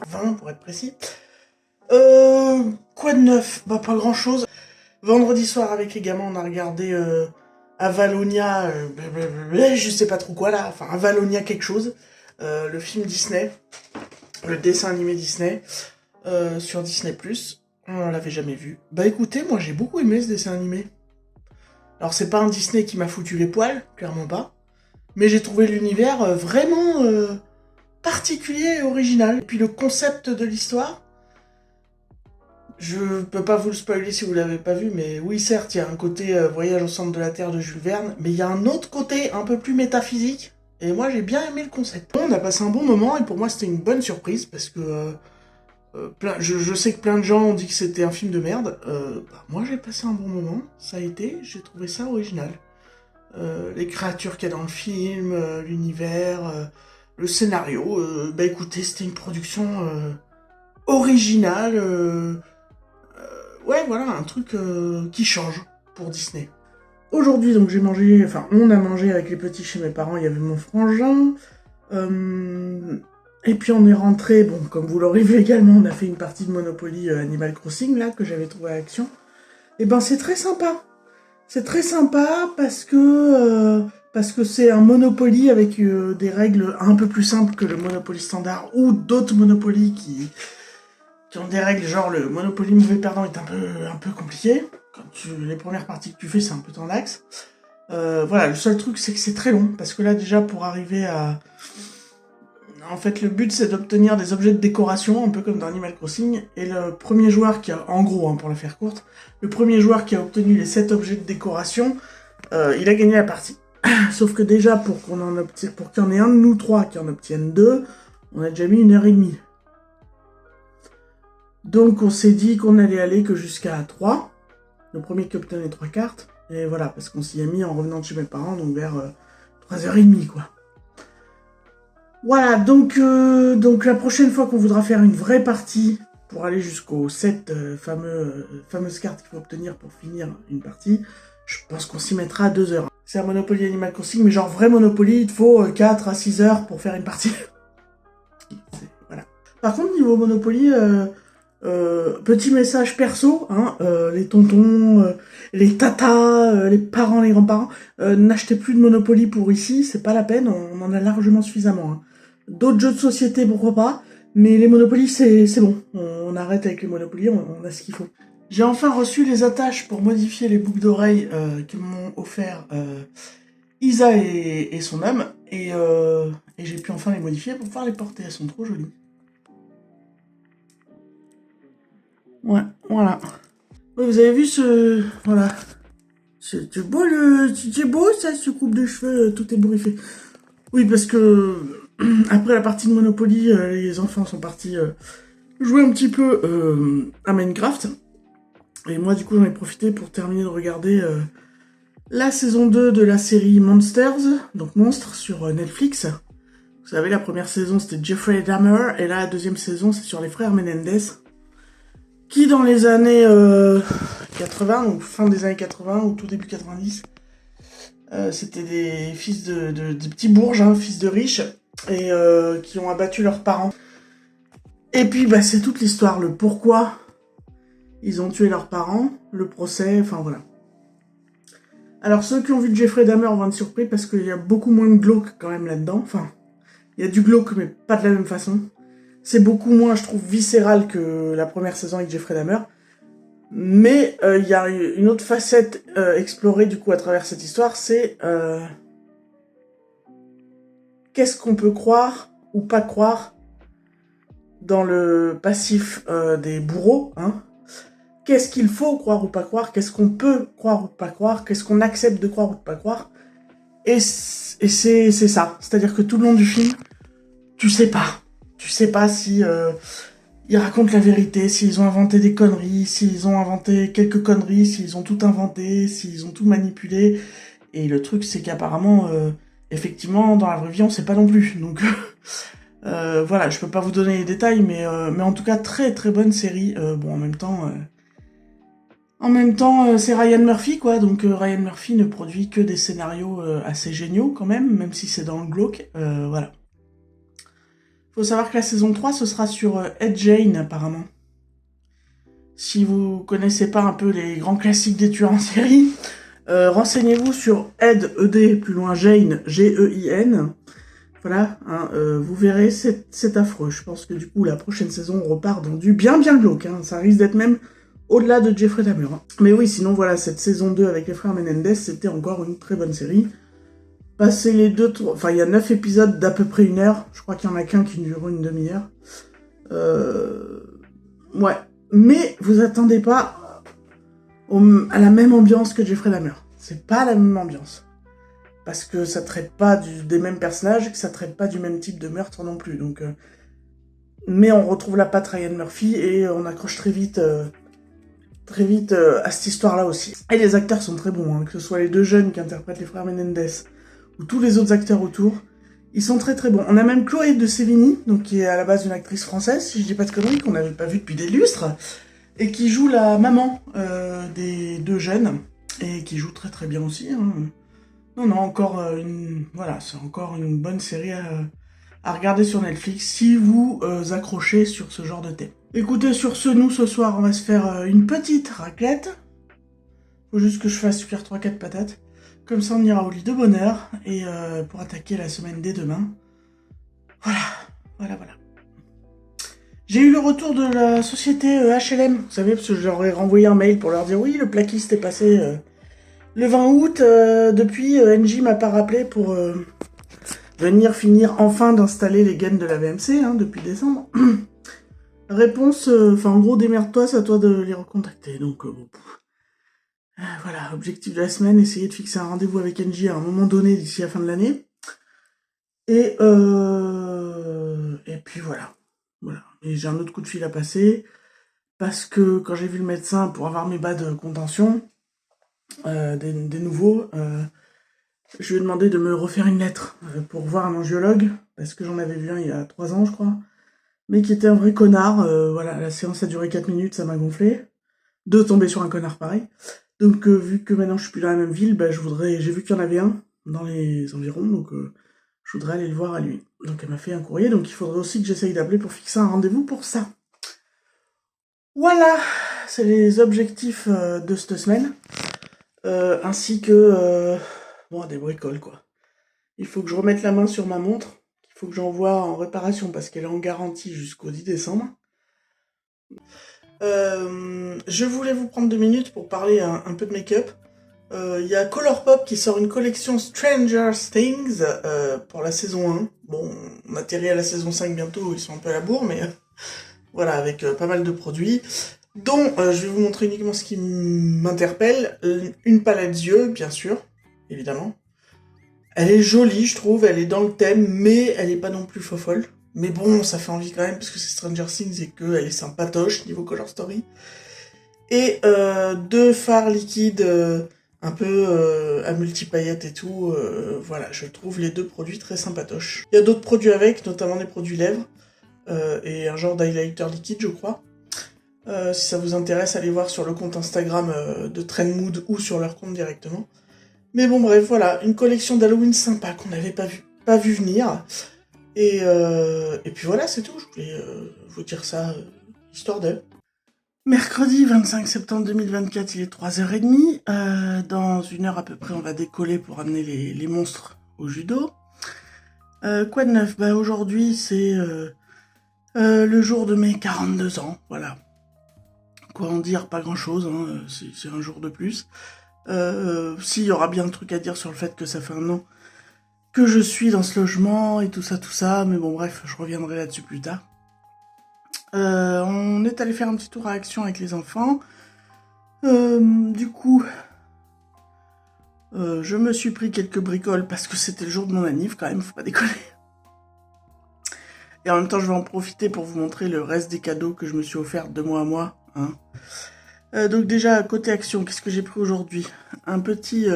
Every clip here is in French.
20 pour être précis. Quoi de neuf? Bah pas grand chose. Vendredi soir avec les gamins on a regardé Avalonia, je sais pas trop quoi là, enfin Avalonia quelque chose, le film Disney, le dessin animé Disney, sur Disney+. On l'avait jamais vu. Bah écoutez, moi j'ai beaucoup aimé ce dessin animé. Alors c'est pas un Disney qui m'a foutu les poils, clairement pas, mais j'ai trouvé l'univers vraiment particulier et original. Et puis le concept de l'histoire, je peux pas vous le spoiler si vous l'avez pas vu, mais oui certes, il y a un côté voyage au centre de la Terre de Jules Verne, mais il y a un autre côté un peu plus métaphysique, et moi j'ai bien aimé le concept. On a passé un bon moment, et pour moi c'était une bonne surprise, parce que je sais que plein de gens ont dit que c'était un film de merde, moi j'ai passé un bon moment, ça a été, j'ai trouvé ça original. Les créatures qu'il y a dans le film, l'univers, le scénario, bah écoutez, c'était une production originale, ouais voilà, un truc qui change pour Disney. Aujourd'hui donc on a mangé avec les petits chez mes parents, il y avait mon frangin, et puis on est rentré, bon comme vous l'aurez vu également, on a fait une partie de Monopoly Animal Crossing là, que j'avais trouvé à Action, et ben c'est très sympa. C'est très sympa parce que c'est un Monopoly avec des règles un peu plus simples que le Monopoly standard ou d'autres Monopoly qui ont des règles genre le Monopoly mauvais perdant est un peu compliqué. Les premières parties que tu fais c'est un peu tendax. Voilà, le seul truc c'est que c'est très long parce que là déjà pour arriver à... En fait, le but, c'est d'obtenir des objets de décoration, un peu comme dans Animal Crossing, et le premier joueur qui a, en gros, pour la faire courte, le premier joueur qui a obtenu les 7 objets de décoration, il a gagné la partie. Sauf que déjà, pour qu'il y en ait un de nous trois qui en obtienne 2, on a déjà mis 1h30. Donc, on s'est dit qu'on allait aller que jusqu'à 3, le premier qui obtenait 3 cartes, et voilà, parce qu'on s'y est mis en revenant de chez mes parents, donc vers 3h30, quoi. Voilà, donc la prochaine fois qu'on voudra faire une vraie partie pour aller jusqu'aux 7 fameuses cartes qu'il faut obtenir pour finir une partie, je pense qu'on s'y mettra à 2 heures. C'est un Monopoly Animal Crossing, mais genre vrai Monopoly, il te faut 4 à 6 heures pour faire une partie. Voilà. Par contre, niveau Monopoly, petit message perso, hein, les tontons, les tatas, les parents, les grands-parents, n'achetez plus de Monopoly pour ici, c'est pas la peine, on en a largement suffisamment. Hein. D'autres jeux de société, pourquoi pas, mais les Monopoly, c'est bon. On arrête avec les Monopoly, on a ce qu'il faut. J'ai enfin reçu les attaches pour modifier les boucles d'oreilles que m'ont offert Isa et son homme, et j'ai pu enfin les modifier pour pouvoir les porter, elles sont trop jolies. Ouais, voilà. Ouais, vous avez vu ce... Voilà. C'est beau, ça, ce coupe de cheveux, tout ébouriffé. Oui, parce que... Après la partie de Monopoly, les enfants sont partis jouer un petit peu à Minecraft. Et moi, du coup, j'en ai profité pour terminer de regarder la saison 2 de la série Monsters, donc Monstres, sur Netflix. Vous savez, la première saison, c'était Jeffrey Dahmer, et là, la deuxième saison, c'est sur les frères Menendez, qui, dans les années 80, ou fin des années 80, ou tout début 90, c'était des fils de petits bourges, hein, fils de riches, et qui ont abattu leurs parents. Et puis bah c'est toute l'histoire, le pourquoi ils ont tué leurs parents, le procès, enfin voilà. Alors ceux qui ont vu Jeffrey Dahmer vont être surpris parce qu'il y a beaucoup moins de glauque quand même là-dedans. Enfin, il y a du glauque mais pas de la même façon. C'est beaucoup moins, je trouve, viscéral que la première saison avec Jeffrey Dahmer. Mais il y a une autre facette explorée du coup à travers cette histoire, c'est qu'est-ce qu'on peut croire ou pas croire dans le passif des bourreaux, hein. Qu'est-ce qu'il faut croire ou pas croire, qu'est-ce qu'on peut croire ou pas croire, qu'est-ce qu'on accepte de croire ou de pas croire. Et c'est ça, c'est-à-dire que tout le long du film, tu sais pas si ils racontent la vérité, s'ils ont inventé des conneries, s'ils ont inventé quelques conneries, s'ils ont tout inventé, s'ils ont tout manipulé. Et le truc, c'est qu'apparemment, effectivement, dans la vraie vie, on sait pas non plus. Donc, voilà, je peux pas vous donner les détails, mais en tout cas, très très bonne série. Bon, en même temps, c'est Ryan Murphy, quoi. Donc, Ryan Murphy ne produit que des scénarios assez géniaux, quand même si c'est dans le glauque. Voilà. Faut savoir que la saison 3, ce sera sur Ed Jane, apparemment. Si vous connaissez pas un peu les grands classiques des tueurs en série, renseignez-vous sur Ed, E-D, plus loin Jane, G-E-I-N. Voilà, hein, vous verrez, c'est affreux. Je pense que du coup, la prochaine saison, on repart dans du bien glauque. Hein. Ça risque d'être même au-delà de Jeffrey Dahmer. Hein. Mais oui, sinon, voilà, cette saison 2 avec les frères Menendez, c'était encore une très bonne série. Passer les deux... Enfin, il y a 9 épisodes d'à peu près 1 heure. Je crois qu'il y en a qu'un qui dure une demi-heure. Ouais. Mais vous attendez pas à la même ambiance que Jeffrey Dahmer. C'est pas la même ambiance. Parce que ça traite pas des mêmes personnages, que ça traite pas du même type de meurtre non plus. Donc, mais on retrouve la patte Ryan Murphy et on accroche très vite à cette histoire-là aussi. Et les acteurs sont très bons, hein, que ce soit les 2 jeunes qui interprètent les frères Menendez ou tous les autres acteurs autour. Ils sont très très bons. On a même Chloé de Sévigny, donc qui est à la base une actrice française, si je dis pas de conneries, qu'on n'avait pas vue depuis des lustres, et qui joue la maman des 2 jeunes, et qui joue très très bien aussi. Hein. Non, encore voilà, c'est encore une bonne série à regarder sur Netflix si vous accrochez sur ce genre de thème. Écoutez, sur ce, nous, ce soir, on va se faire une petite raclette. Faut juste que je fasse cuire 3-4 patates. Comme ça, on ira au lit de bonne heure et pour attaquer la semaine dès demain. Voilà. J'ai eu le retour de la société HLM, vous savez, parce que je leur ai renvoyé un mail pour leur dire oui, le plaquiste est passé... Le 20 août, depuis, NJ m'a pas rappelé pour venir finir enfin d'installer les gaines de la VMC, hein, depuis décembre. Réponse, en gros, démerde-toi, c'est à toi de les recontacter. Donc, bon. Voilà, objectif de la semaine, essayer de fixer un rendez-vous avec NJ à un moment donné d'ici la fin de l'année. Et puis voilà. Et j'ai un autre coup de fil à passer, parce que quand j'ai vu le médecin pour avoir mes bas de contention, des nouveaux, je lui ai demandé de me refaire une lettre pour voir un angiologue, parce que j'en avais vu un il y a 3 ans, je crois, mais qui était un vrai connard. Voilà, la séance a duré 4 minutes, ça m'a gonflé, de tomber sur un connard pareil. Donc, vu que maintenant je suis plus dans la même ville, j'ai vu qu'il y en avait un dans les environs, donc je voudrais aller le voir à lui. Donc, elle m'a fait un courrier, donc il faudrait aussi que j'essaye d'appeler pour fixer un rendez-vous pour ça. Voilà, c'est les objectifs de cette semaine. Ainsi que des bricoles, quoi. Il faut que je remette la main sur ma montre, qu'il faut que j'envoie en réparation parce qu'elle est en garantie jusqu'au 10 décembre. Je voulais vous prendre 2 minutes pour parler un peu de make-up. Il y a Colourpop qui sort une collection Stranger Things pour la saison 1. Bon, on atterrit à la saison 5 bientôt, ils sont un peu à la bourre, mais voilà, avec pas mal de produits. Dont je vais vous montrer uniquement ce qui m'interpelle. Une palette d'yeux, bien sûr, évidemment. Elle est jolie, je trouve, elle est dans le thème, mais elle est pas non plus fofolle. Mais bon, ça fait envie quand même, parce que c'est Stranger Things et qu'elle est sympatoche niveau color story. Et 2 fards liquides un peu à multi-paillettes et tout. Voilà, je trouve les 2 produits très sympatoches. Il y a d'autres produits avec, notamment des produits lèvres, et un genre d'highlighter liquide, je crois. Si ça vous intéresse, allez voir sur le compte Instagram de Trendmood ou sur leur compte directement. Mais bon, bref, voilà, une collection d'Halloween sympa qu'on n'avait pas vu venir. Et puis voilà, c'est tout. Je voulais vous dire ça, histoire d'elle. Mercredi 25 septembre 2024, il est 3h30. Dans 1 heure à peu près, on va décoller pour amener les monstres au judo. Quoi de neuf ? Aujourd'hui, c'est le jour de mes 42 ans, voilà. Quoi en dire, pas grand chose, hein, c'est un jour de plus. S'il y aura bien un truc à dire sur le fait que ça fait 1 an que je suis dans ce logement et tout ça, mais bon bref, je reviendrai là-dessus plus tard. On est allé faire un petit tour à Action avec les enfants. Du coup, je me suis pris quelques bricoles parce que c'était le jour de mon anniv quand même, faut pas déconner. Et en même temps, je vais en profiter pour vous montrer le reste des cadeaux que je me suis offert de mois à mois. Hein. Donc déjà, côté Action, qu'est-ce que j'ai pris aujourd'hui ? Un petit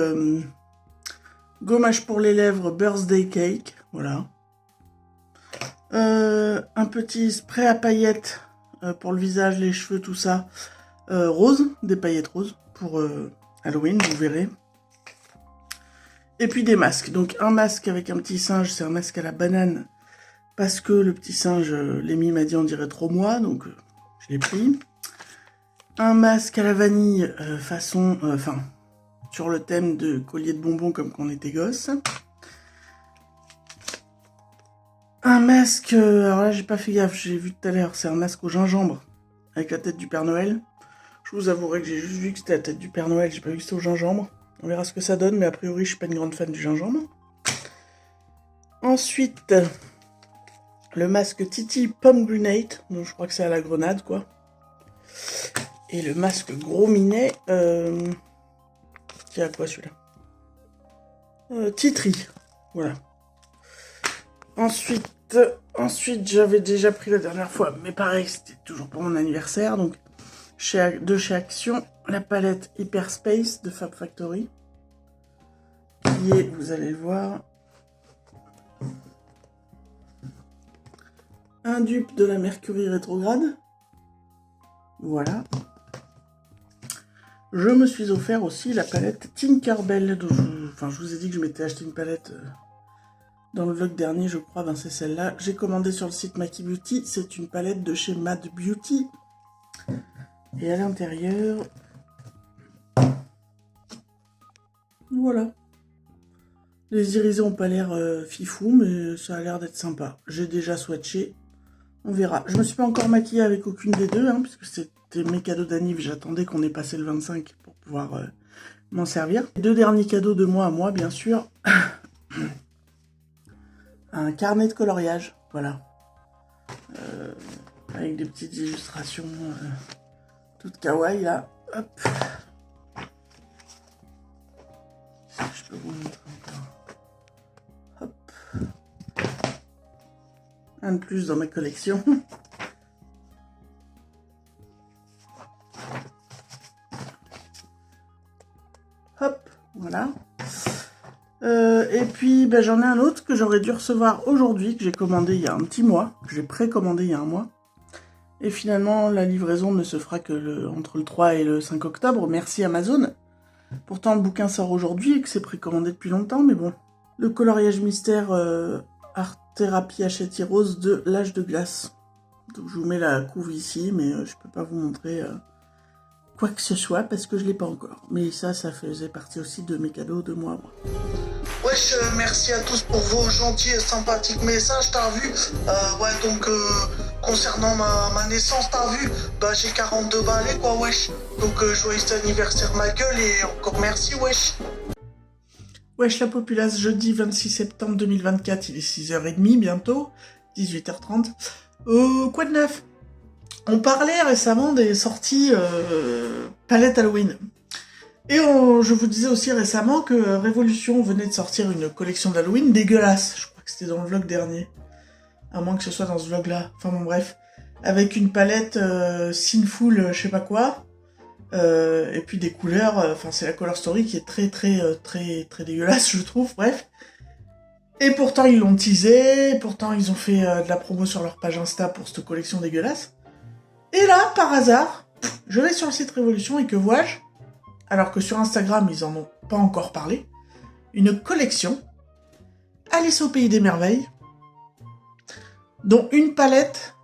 gommage pour les lèvres Birthday Cake, voilà. Un petit spray à paillettes pour le visage, les cheveux, tout ça. Rose, des paillettes roses pour Halloween, vous verrez. Et puis des masques. Donc un masque avec un petit singe, c'est un masque à la banane parce que le petit singe, Lémi m'a dit on dirait trop moi, donc je l'ai pris. Un masque à la vanille façon, sur le thème de collier de bonbons comme quand on était gosse. Un masque, alors là j'ai pas fait gaffe, j'ai vu tout à l'heure, c'est un masque au gingembre avec la tête du Père Noël. Je vous avouerai que j'ai juste vu que c'était la tête du Père Noël, j'ai pas vu que c'était au gingembre. On verra ce que ça donne, mais a priori je suis pas une grande fan du gingembre. Ensuite, le masque Titi Pomegranate, donc je crois que c'est à la grenade quoi. Et le masque Gros Minet, c'est à quoi celui-là Titri, voilà. Ensuite, j'avais déjà pris la dernière fois, mais pareil, c'était toujours pour mon anniversaire, donc de chez Action, la palette Hyperspace de Fab Factory, qui est, vous allez le voir, un dupe de la Mercury rétrograde, voilà. Je me suis offert aussi la palette Tinkerbell, je vous ai dit que je m'étais acheté une palette dans le vlog dernier, je crois, c'est celle-là. J'ai commandé sur le site Maki Beauty, c'est une palette de chez Mad Beauty. Et à l'intérieur, voilà. Les irisés n'ont pas l'air fifou, mais ça a l'air d'être sympa. J'ai déjà swatché, on verra. Je me suis pas encore maquillée avec aucune des deux, puisque c'était mes cadeaux d'anniv. J'attendais qu'on ait passé le 25 pour pouvoir m'en servir. Les deux derniers cadeaux de moi à moi, bien sûr. Un carnet de coloriage, voilà. Avec des petites illustrations toutes kawaii, là. Hop. Je peux vous montrer encore. Hop. Un de plus dans ma collection. Hop, voilà. Et puis j'en ai un autre que j'aurais dû recevoir aujourd'hui, que j'ai commandé il y a un petit mois, que j'ai précommandé il y a un mois. Et finalement, la livraison ne se fera que entre le 3 et le 5 octobre. Merci Amazon. Pourtant, le bouquin sort aujourd'hui et que c'est précommandé depuis longtemps, mais bon. Le coloriage mystère Art Thérapie Hachette Rose de L'Âge de Glace. Donc je vous mets la couve ici, mais je peux pas vous montrer quoi que ce soit parce que je l'ai pas encore. Mais ça faisait partie aussi de mes cadeaux de moi. Wesh, merci à tous pour vos gentils et sympathiques messages, t'as vu. Concernant ma naissance, t'as vu, j'ai 42 balais quoi, wesh. Donc joyeux anniversaire ma gueule et encore merci, wesh. Wesh la populace, jeudi 26 septembre 2024, il est 6h30 bientôt, 18h30. Quoi de neuf? On parlait récemment des sorties palette Halloween. Et je vous disais aussi récemment que Révolution venait de sortir une collection d'Halloween dégueulasse. Je crois que c'était dans le vlog dernier. À moins que ce soit dans ce vlog-là. Enfin bon, bref. Avec une palette Sinful, je sais pas quoi. Et puis des couleurs. C'est la Color Story qui est très dégueulasse, je trouve. Bref. Et pourtant, ils l'ont teasé. Pourtant, ils ont fait de la promo sur leur page Insta pour cette collection dégueulasse. Et là, par hasard, je vais sur le site Révolution et que vois-je? Alors que sur Instagram, ils en ont pas encore parlé. Une collection Alice au Pays des Merveilles, dont une palette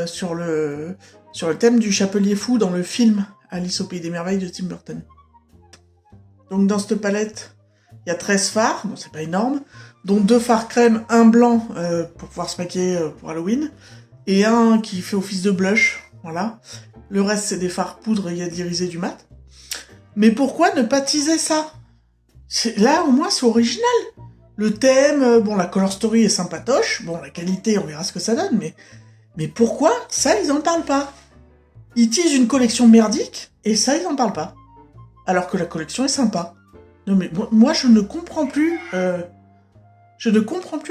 sur le thème du Chapelier Fou dans le film Alice au Pays des Merveilles de Tim Burton. Donc dans cette palette, il y a 13 fards, bon c'est pas énorme, dont 2 fards crème, un blanc pour pouvoir se maquiller pour Halloween, et un qui fait office de blush, voilà. Le reste c'est des fards poudre irisés du mat. Mais pourquoi ne pas teaser ça? Là, au moins, c'est original. Le thème, la color story est sympatoche. Bon, la qualité, on verra ce que ça donne, mais pourquoi ça, ils en parlent pas? Ils teasent une collection merdique, et ça, ils en parlent pas. Alors que la collection est sympa. Non, mais moi, je ne comprends plus...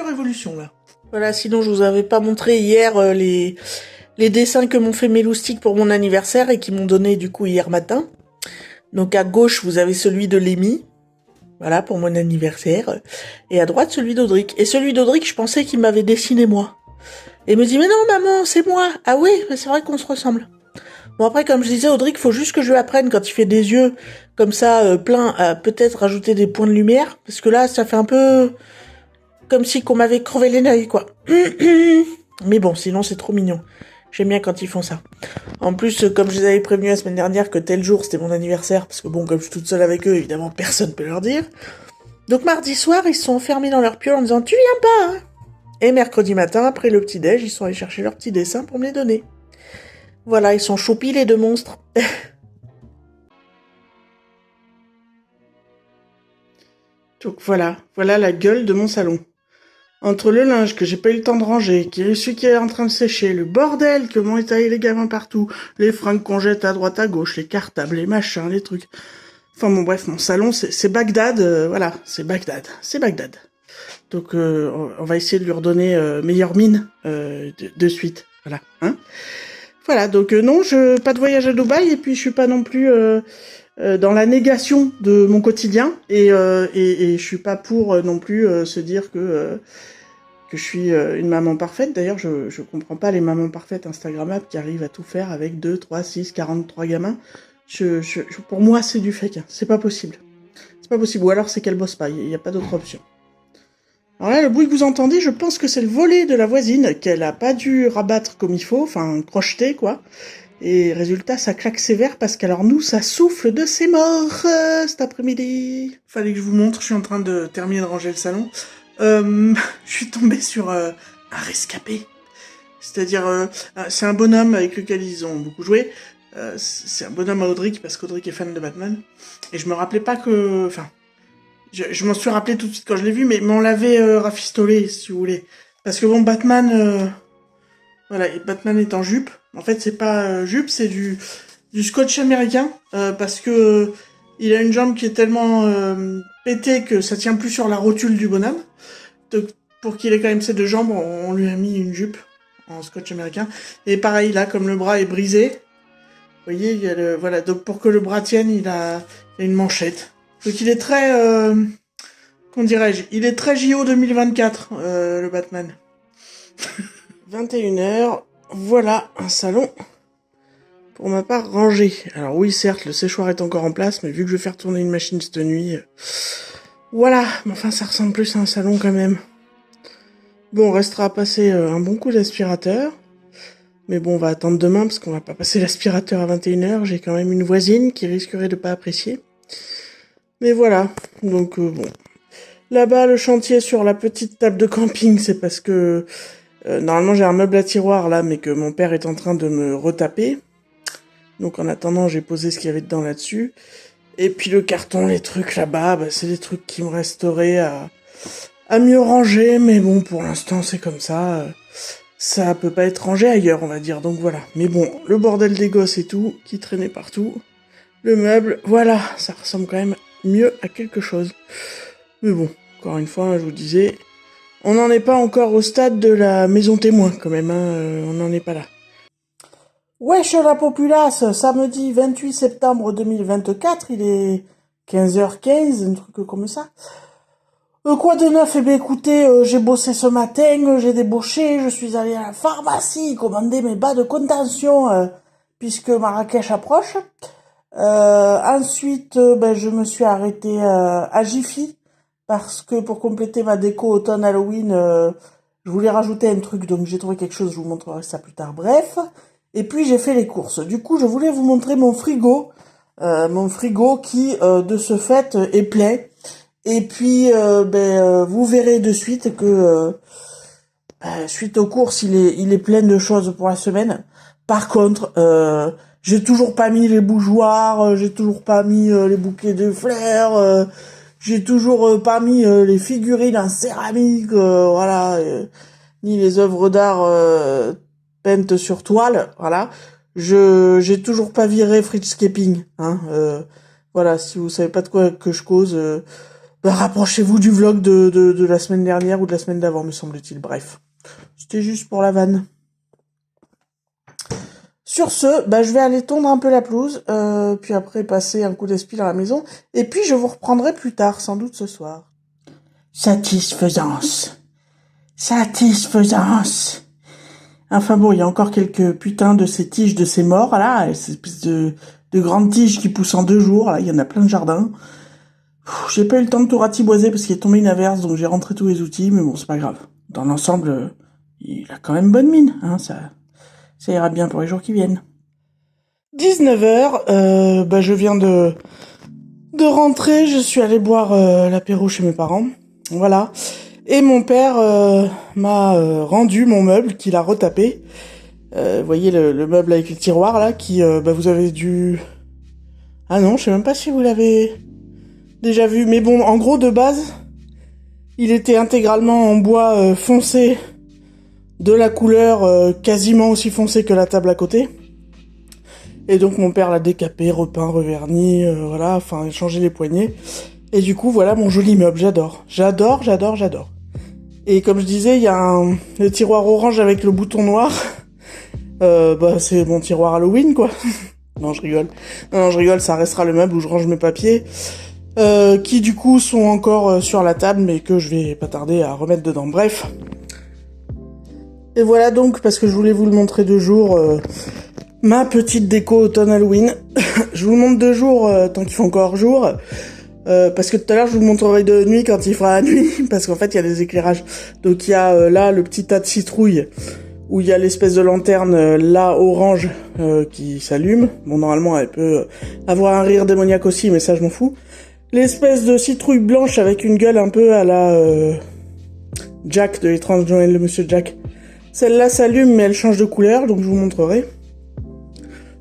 Révolution, là. Voilà, sinon, je vous avais pas montré hier les dessins que m'ont fait mes loustiques pour mon anniversaire et qui m'ont donné, du coup, hier matin. Donc à gauche, vous avez celui de Lémi, voilà, pour mon anniversaire, et à droite, celui d'Audric. Et celui d'Audric, je pensais qu'il m'avait dessiné moi. Et il me dit, mais non maman, c'est moi. Ah oui, mais c'est vrai qu'on se ressemble. Bon après, comme je disais, Audric, faut juste que je lui apprenne quand il fait des yeux comme ça, plein, à peut-être rajouter des points de lumière, parce que là, ça fait un peu Comme si qu'on m'avait crevé les neuils, quoi. Mais bon, sinon c'est trop mignon. J'aime bien quand ils font ça. En plus, comme je les avais prévenus la semaine dernière que tel jour c'était mon anniversaire, parce que bon, comme je suis toute seule avec eux, évidemment personne peut leur dire. Donc mardi soir, ils se sont enfermés dans leur piole en disant « Tu viens pas hein ?» Et mercredi matin, après le petit-déj, ils sont allés chercher leurs petits dessins pour me les donner. Voilà, ils sont choupis les deux monstres. Donc voilà la gueule de mon salon. Entre le linge que j'ai pas eu le temps de ranger, celui qui est en train de sécher, le bordel que m'ont étalé les gamins partout, les fringues qu'on jette à droite à gauche, les cartables, les machins, les trucs. Enfin bon bref, mon salon c'est Bagdad, voilà, c'est Bagdad. Donc on va essayer de lui redonner meilleure mine de suite, voilà. Hein, voilà, donc non, pas de voyage à Dubaï, et puis je suis pas non plus dans la négation de mon quotidien, et je suis pas pour non plus se dire que je suis une maman parfaite. D'ailleurs, je comprends pas les mamans parfaites instagrammables qui arrivent à tout faire avec 2, 3, 6, 43 gamins. Pour moi, c'est du fake, hein. C'est pas possible. C'est pas possible, ou alors c'est qu'elle bosse pas, il y a pas d'autre option. Alors là, le bruit que vous entendez, je pense que c'est le volet de la voisine qu'elle a pas dû rabattre comme il faut, enfin crocheter quoi. Et résultat, ça claque sévère parce qu'alors nous, ça souffle de ses morts cet après-midi. Fallait que je vous montre, je suis en train de terminer de ranger le salon. Je suis tombée sur un rescapé. C'est-à-dire, c'est un bonhomme avec lequel ils ont beaucoup joué. C'est un bonhomme à Audric parce qu'Audric est fan de Batman. Et je me rappelais pas que... Enfin, je m'en suis rappelé tout de suite quand je l'ai vu, mais on l'avait rafistolé, si vous voulez. Parce que bon, Batman... Voilà, et Batman est en jupe. En fait, c'est pas jupe, c'est du scotch américain, parce que il a une jambe qui est tellement pétée que ça tient plus sur la rotule du bonhomme. Donc, pour qu'il ait quand même ses deux jambes, on lui a mis une jupe en scotch américain. Et pareil, là, comme le bras est brisé, vous voyez, il y a voilà, donc pour que le bras tienne, il a une manchette. Donc il est très, comment dirais-je, il est très JO 2024, le Batman. 21h, voilà un salon pour ma part rangé. Alors oui, certes, le séchoir est encore en place, mais vu que je vais faire tourner une machine cette nuit, voilà, mais enfin ça ressemble plus à un salon quand même. Bon, on restera à passer un bon coup d'aspirateur, mais bon, on va attendre demain parce qu'on va pas passer l'aspirateur à 21h, j'ai quand même une voisine qui risquerait de pas apprécier. Mais voilà, donc bon. Là-bas, le chantier sur la petite table de camping, c'est parce que... normalement j'ai un meuble à tiroir là, mais que mon père est en train de me retaper. Donc en attendant, j'ai posé ce qu'il y avait dedans là-dessus. Et puis le carton, les trucs là-bas, c'est des trucs qui me resteraient à mieux ranger. Mais bon, pour l'instant c'est comme ça. Ça peut pas être rangé ailleurs, on va dire. Donc voilà. Mais bon, le bordel des gosses et tout, qui traînait partout. Le meuble, voilà, ça ressemble quand même mieux à quelque chose. Mais bon, encore une fois, je vous disais... On n'en est pas encore au stade de la maison témoin, quand même, hein, on n'en est pas là. Wesh la populace, samedi 28 septembre 2024, il est 15h15, un truc comme ça. Quoi de neuf? Eh bien écoutez, j'ai bossé ce matin, j'ai débauché, je suis allé à la pharmacie commander mes bas de contention, puisque Marrakech approche. Ensuite, je me suis arrêté à Jiffy, parce que pour compléter ma déco automne Halloween, je voulais rajouter un truc, donc j'ai trouvé quelque chose, je vous montrerai ça plus tard, bref. Et puis j'ai fait les courses. Du coup, je voulais vous montrer mon frigo qui, de ce fait, est plein. Et puis, vous verrez de suite que, suite aux courses, il est plein de choses pour la semaine. Par contre, j'ai toujours pas mis les bougeoirs, j'ai toujours pas mis les bouquets de fleurs, j'ai toujours pas mis les figurines en céramique, voilà, ni les œuvres d'art peintes sur toile, voilà. J'ai toujours pas viré Friendscaping, hein. Voilà, si vous savez pas de quoi que je cause, rapprochez-vous du vlog de la semaine dernière ou de la semaine d'avant, me semble-t-il. Bref, c'était juste pour la vanne. Sur ce, je vais aller tondre un peu la pelouse, puis après passer un coup d'espi dans la maison, et puis je vous reprendrai plus tard, sans doute ce soir. Satisfaisance. Enfin bon, il y a encore quelques putains de ces tiges de ces morts, là, ces espèces de grandes tiges qui poussent en 2 jours, là, il y en a plein de jardins. J'ai pas eu le temps de tout ratiboiser parce qu'il est tombé une averse, donc j'ai rentré tous les outils, mais bon, c'est pas grave. Dans l'ensemble, il a quand même bonne mine, hein, ça ira bien pour les jours qui viennent. 19h, je viens de rentrer, je suis allé boire l'apéro chez mes parents, voilà. Et mon père m'a rendu mon meuble qu'il a retapé. Vous voyez le meuble avec les tiroirs là, qui vous avez dû... Ah non, je sais même pas si vous l'avez déjà vu, mais bon, en gros de base, il était intégralement en bois foncé, de la couleur quasiment aussi foncée que la table à côté. Et donc mon père l'a décapé, repeint, reverni, voilà, enfin changé les poignées. Et du coup, voilà mon joli meuble, j'adore. J'adore. Et comme je disais, il y a le tiroir orange avec le bouton noir. C'est mon tiroir Halloween, quoi. Non, je rigole, ça restera le meuble où je range mes papiers. Qui du coup sont encore sur la table, mais que je vais pas tarder à remettre dedans. Bref. Et voilà donc, parce que je voulais vous le montrer 2 jours, ma petite déco automne Halloween. Je vous le montre 2 jours, tant qu'il fait encore jour. Parce que tout à l'heure je vous le montrerai de nuit quand il fera la nuit, parce qu'en fait il y a des éclairages. Donc il y a là le petit tas de citrouilles, où il y a l'espèce de lanterne là orange qui s'allume. Bon, normalement elle peut avoir un rire démoniaque aussi, mais ça je m'en fous. L'espèce de citrouille blanche avec une gueule un peu à la Jack de l'étrange Noël de Monsieur Jack. Celle-là s'allume mais elle change de couleur, donc je vous montrerai.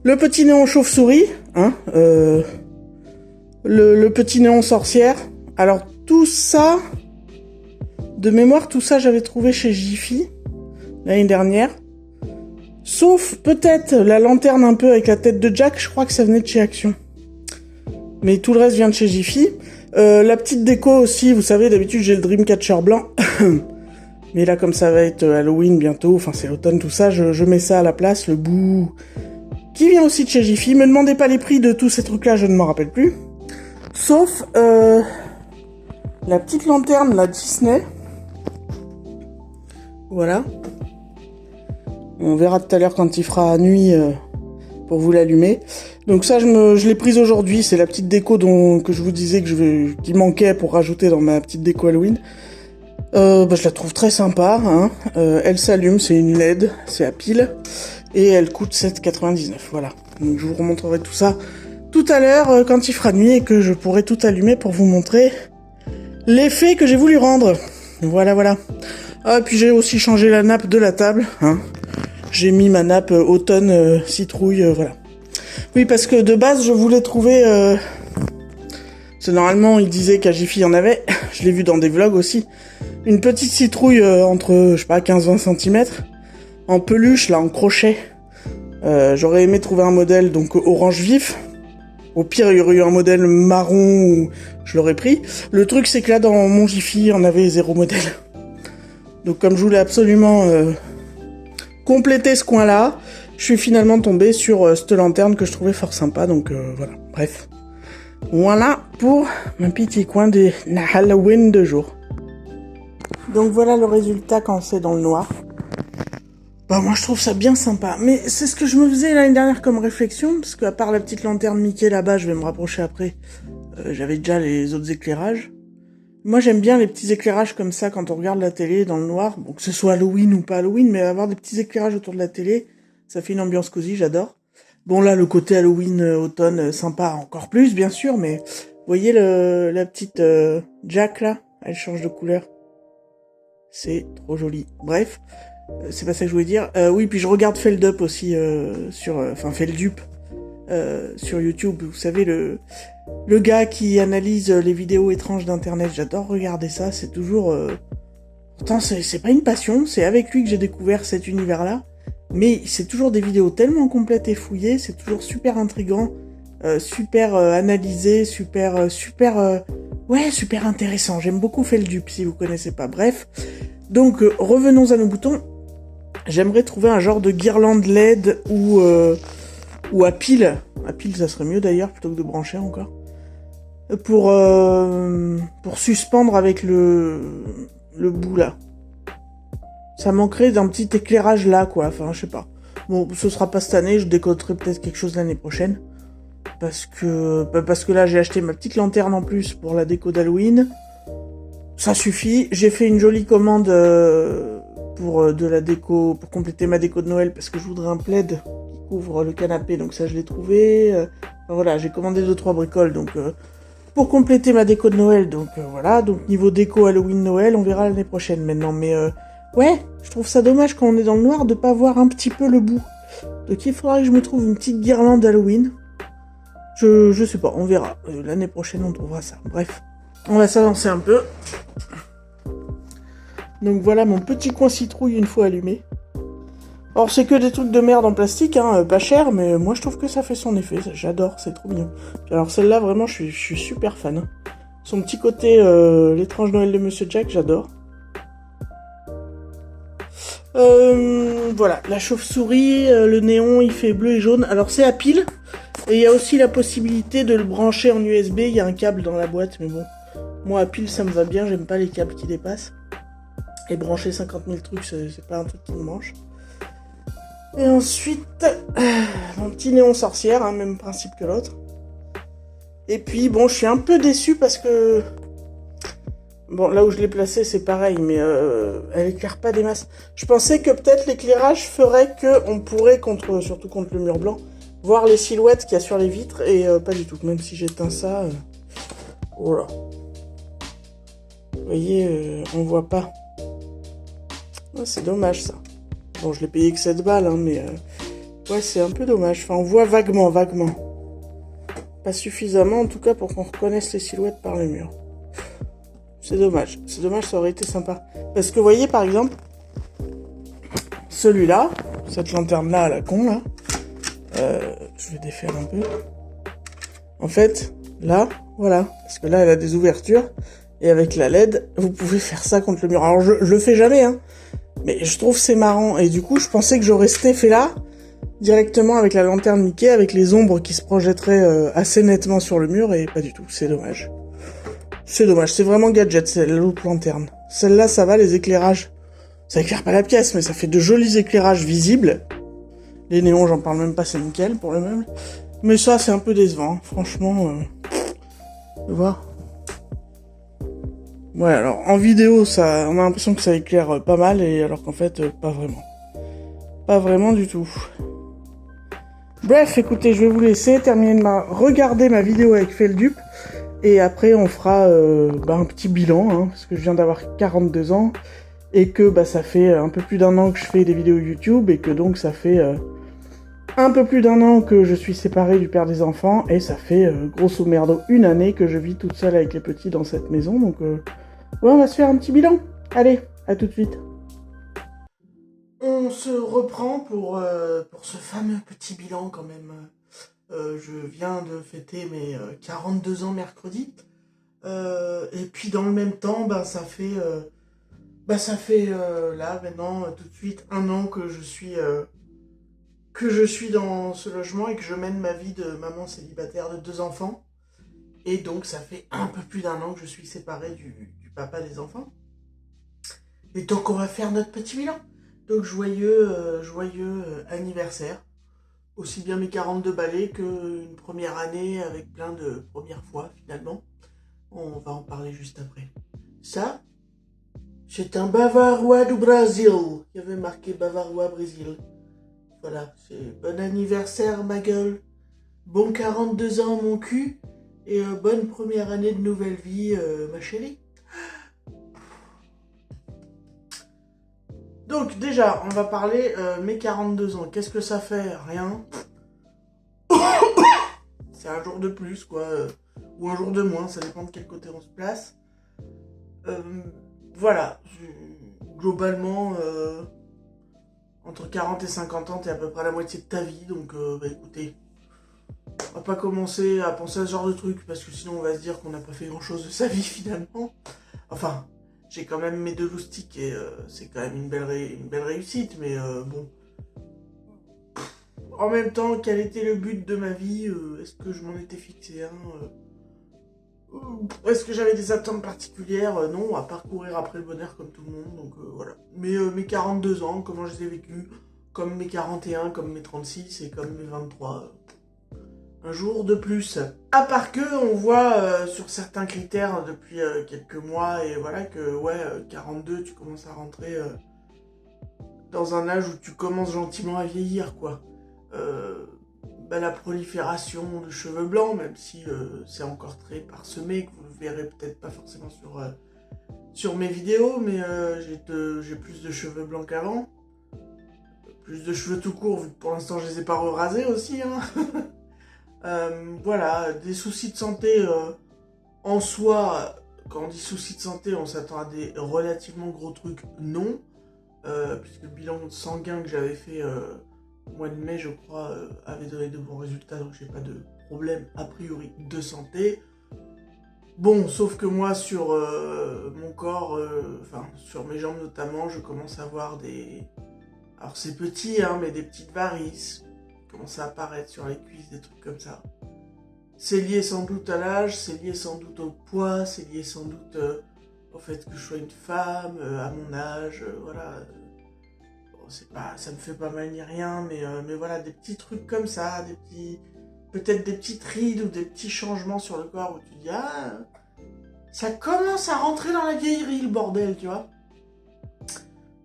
Le petit néon chauve-souris, hein, le petit néon sorcière. Alors tout ça, de mémoire, tout ça j'avais trouvé chez Jiffy l'année dernière. Sauf peut-être la lanterne un peu avec la tête de Jack, je crois que ça venait de chez Action. Mais tout le reste vient de chez Jiffy. La petite déco aussi, vous savez, d'habitude j'ai le Dreamcatcher blanc. Mais là, comme ça va être Halloween bientôt, enfin c'est l'automne, tout ça, je mets ça à la place, le bout qui vient aussi de chez Jiffy. Me demandez pas les prix de tous ces trucs-là, je ne m'en rappelle plus. Sauf la petite lanterne, la Disney. Voilà. On verra tout à l'heure quand il fera nuit pour vous l'allumer. Donc ça, je l'ai prise aujourd'hui. C'est la petite déco que je vous disais qui manquait pour rajouter dans ma petite déco Halloween. Je la trouve très sympa. Hein. Elle s'allume, c'est une LED, c'est à pile. Et elle coûte 7,99. Voilà. Donc je vous remontrerai tout ça tout à l'heure quand il fera nuit et que je pourrai tout allumer pour vous montrer l'effet que j'ai voulu rendre. Voilà. Ah, puis j'ai aussi changé la nappe de la table. Hein. J'ai mis ma nappe automne citrouille, voilà. Oui, parce que de base, je voulais trouver... Parce que normalement, il disait qu'à Jiffy, il y en avait. Je l'ai vu dans des vlogs aussi. Une petite citrouille entre, 15-20 cm. En peluche, là, en crochet. J'aurais aimé trouver un modèle, donc orange vif. Au pire, il y aurait eu un modèle marron où je l'aurais pris. Le truc, c'est que là, dans mon Jiffy, on avait 0 modèle. Donc, comme je voulais absolument compléter ce coin-là, je suis finalement tombé sur cette lanterne que je trouvais fort sympa. Donc, voilà. Bref. Voilà pour mon petit coin de Halloween de jour. Donc, voilà le résultat quand c'est dans le noir. Moi je trouve ça bien sympa, mais c'est ce que je me faisais l'année dernière comme réflexion, parce qu'à part la petite lanterne Mickey là-bas, je vais me rapprocher après, j'avais déjà les autres éclairages. Moi j'aime bien les petits éclairages comme ça quand on regarde la télé dans le noir, bon que ce soit Halloween ou pas Halloween, mais avoir des petits éclairages autour de la télé, ça fait une ambiance cosy, j'adore. Bon là le côté Halloween, automne, sympa encore plus bien sûr, mais vous voyez la petite Jack là, elle change de couleur. C'est trop joli. Bref. C'est pas ça que je voulais dire. Oui, puis je regarde Feldup aussi Feldup sur YouTube. Vous savez, le gars qui analyse les vidéos étranges d'internet. J'adore regarder ça. C'est toujours... Pourtant, c'est pas une passion. C'est avec lui que j'ai découvert cet univers-là. Mais c'est toujours des vidéos tellement complètes et fouillées. C'est toujours super intriguant, super analysé, super intéressant. J'aime beaucoup Feldup si vous connaissez pas. Bref. Donc, revenons à nos boutons. J'aimerais trouver un genre de guirlande LED ou à pile. À pile, ça serait mieux d'ailleurs, plutôt que de brancher encore. Pour suspendre avec le bout là. Ça manquerait d'un petit éclairage là, quoi. Enfin, je sais pas. Bon, ce sera pas cette année, je décoterai peut-être quelque chose l'année prochaine. Parce que là, j'ai acheté ma petite lanterne en plus pour la déco d'Halloween. Ça suffit. J'ai fait une jolie commande pour de la déco, pour compléter ma déco de Noël, parce que je voudrais un plaid qui couvre le canapé. Donc ça, je l'ai trouvé. Enfin, voilà, j'ai commandé 2-3 bricoles, donc pour compléter ma déco de Noël. Donc voilà. Donc niveau déco Halloween Noël, on verra l'année prochaine maintenant. Mais ouais, je trouve ça dommage quand on est dans le noir de pas voir un petit peu le bout. Donc il faudra que je me trouve une petite guirlande Halloween. Je sais pas, on verra. L'année prochaine, on trouvera ça. Bref, on va s'avancer un peu. Donc voilà mon petit coin citrouille une fois allumé. Alors c'est que des trucs de merde en plastique, hein, pas cher, mais moi je trouve que ça fait son effet. J'adore, c'est trop mignon. Puis alors celle-là, vraiment, je suis super fan. Hein. Son petit côté l'étrange Noël de Monsieur Jack, j'adore. Voilà, la chauve-souris, le néon, il fait bleu et jaune. Alors c'est à pile. Et il y a aussi la possibilité de le brancher en USB, il y a un câble dans la boîte, mais bon, moi à pile ça me va bien, j'aime pas les câbles qui dépassent. Et brancher 50 000 trucs, c'est pas un truc qui me mange. Et ensuite, mon petit néon sorcière, hein, même principe que l'autre. Et puis bon, je suis un peu déçu parce que... Bon, là où je l'ai placé, c'est pareil, mais elle éclaire pas des masses. Je pensais que peut-être l'éclairage ferait qu'on pourrait, surtout contre le mur blanc, voir les silhouettes qu'il y a sur les vitres, et pas du tout. Même si j'éteins ça... Voilà. Vous voyez, on voit pas. Oh, c'est dommage, ça. Bon, je l'ai payé que 7 balles, hein, mais... ouais, c'est un peu dommage. Enfin, on voit vaguement. Pas suffisamment, en tout cas, pour qu'on reconnaisse les silhouettes par le mur. C'est dommage. C'est dommage, ça aurait été sympa. Parce que, vous voyez, par exemple... Celui-là, cette lanterne-là à la con, là... je vais défaire un peu. En fait, là, voilà. Parce que là, elle a des ouvertures. Et avec la LED, vous pouvez faire ça contre le mur. Alors, je le fais jamais, hein. Mais je trouve c'est marrant. Et du coup, je pensais que j'aurais cet effet-là, directement avec la lanterne Mickey, avec les ombres qui se projetteraient assez nettement sur le mur. Et pas du tout. C'est dommage. C'est dommage. C'est vraiment gadget, c'est l'autre lanterne. Celle-là, ça va, les éclairages. Ça éclaire pas la pièce, mais ça fait de jolis éclairages visibles. Les néons, j'en parle même pas, c'est nickel pour le meuble. Mais ça, c'est un peu décevant, hein. Franchement. Tu vois. Ouais, alors en vidéo, ça, on a l'impression que ça éclaire pas mal, et alors qu'en fait, pas vraiment. Pas vraiment du tout. Bref, écoutez, je vais vous laisser regarder ma vidéo avec Feldup, et après on fera un petit bilan, hein, parce que je viens d'avoir 42 ans, et que ça fait un peu plus d'un an que je fais des vidéos YouTube, et que donc ça fait un peu plus d'un an que je suis séparée du père des enfants, et ça fait grosso merdo 1 année que je vis toute seule avec les petits dans cette maison, donc ouais, on va se faire un petit bilan. Allez, à tout de suite. On se reprend pour ce fameux petit bilan quand même. Je viens de fêter mes 42 ans mercredi. Et puis dans le même temps, ça fait là maintenant tout de suite 1 an que je suis dans ce logement et que je mène ma vie de maman célibataire de 2 enfants. Et donc ça fait un peu plus d'1 an que je suis séparée du papa des enfants. Et donc on va faire notre petit bilan. Donc joyeux anniversaire. Aussi bien mes 42 balais qu'une première année avec plein de premières fois finalement. On va en parler juste après. Ça, c'est un Bavarois du Brésil. Il y avait marqué Bavarois Brésil. Voilà, c'est bon anniversaire ma gueule. Bon 42 ans mon cul. Et bonne première année de nouvelle vie ma chérie. Donc déjà, on va parler mes 42 ans. Qu'est-ce que ça fait? Rien. C'est un jour de plus, quoi. Ou un jour de moins, ça dépend de quel côté on se place. Voilà. Globalement, entre 40 et 50 ans, t'es à peu près à la moitié de ta vie. Donc, écoutez, on va pas commencer à penser à ce genre de truc, parce que sinon on va se dire qu'on n'a pas fait grand-chose de sa vie, finalement. Enfin... J'ai quand même mes 2 loustiques et c'est quand même une belle réussite, mais bon. En même temps, quel était le but de ma vie? Est-ce que je m'en étais fixé est-ce que j'avais des attentes particulières? Non, à parcourir après le bonheur comme tout le monde, donc voilà. Mais mes 42 ans, comment je les ai vécus? Comme mes 41, comme mes 36 et comme mes 23. un jour de plus. À part que on voit sur certains critères depuis quelques mois et voilà que ouais 42 tu commences à rentrer dans un âge où tu commences gentiment à vieillir quoi. La prolifération de cheveux blancs, même si c'est encore très parsemé, que vous le verrez peut-être pas forcément sur mes vidéos, mais j'ai plus de cheveux blancs qu'avant. Plus de cheveux tout court, vu que pour l'instant je les ai pas rasés aussi. Hein. Voilà, des soucis de santé en soi, quand on dit soucis de santé, on s'attend à des relativement gros trucs, non. Puisque le bilan sanguin que j'avais fait au mois de mai, je crois, avait donné de bons résultats, donc j'ai pas de problème a priori de santé. Bon, sauf que moi, sur mon corps, sur mes jambes notamment, je commence à avoir des... Alors c'est petit, hein, mais des petites varices qui commencent à apparaître sur les cuisses, des trucs comme ça. C'est lié sans doute à l'âge, c'est lié sans doute au poids, c'est lié sans doute au fait que je sois une femme, à mon âge, voilà. Bon, ça me fait pas mal ni rien, mais voilà, des petits trucs comme ça, peut-être des petites rides ou des petits changements sur le corps où tu dis, ah, ça commence à rentrer dans la vieillerie, le bordel, tu vois.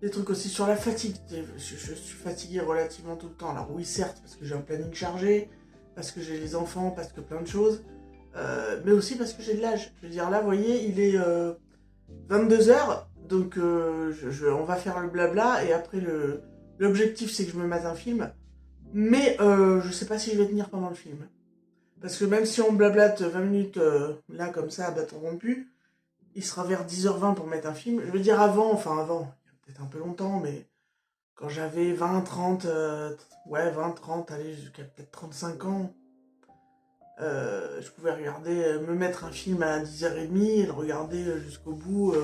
Des trucs aussi sur la fatigue, je suis fatigué relativement tout le temps. Alors oui, certes, parce que j'ai un planning chargé, parce que j'ai les enfants, parce que plein de choses, mais aussi parce que j'ai de l'âge. Je veux dire, là, vous voyez, il est 22h, donc on va faire le blabla, et après, l'objectif, c'est que je me mate un film, mais je sais pas si je vais tenir pendant le film. Parce que même si on blablate 20 minutes, là, comme ça, à bâton rompu, il sera vers 10h20 pour mettre un film. Je veux dire avant, il y a peut-être un peu longtemps, mais quand j'avais 20, 30, 20, 30, allez, jusqu'à peut-être 35 ans, je pouvais regarder, me mettre un film à 10h30 et le regarder jusqu'au bout.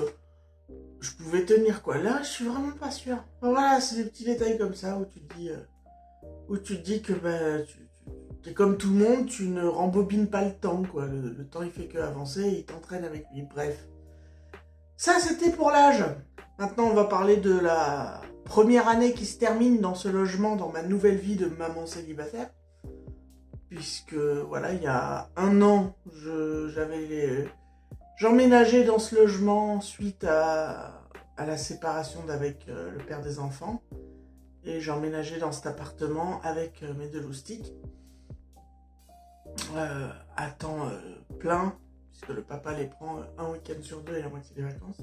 Je pouvais tenir, quoi. Là, je suis vraiment pas sûr. Enfin, voilà, c'est des petits détails comme ça où tu te dis que t'es comme tout le monde, tu ne rembobines pas le temps, quoi. Le temps, il fait que avancer, il t'entraîne avec lui. Bref. Ça, c'était pour l'âge. Maintenant, on va parler de la première année qui se termine dans ce logement, dans ma nouvelle vie de maman célibataire. Puisque, voilà, il y a un an, j'emménageais dans ce logement suite à la séparation d'avec le père des enfants. Et j'emménageais dans cet appartement avec mes deux loustiques. À temps plein, puisque le papa les prend un week-end sur deux et la moitié des vacances.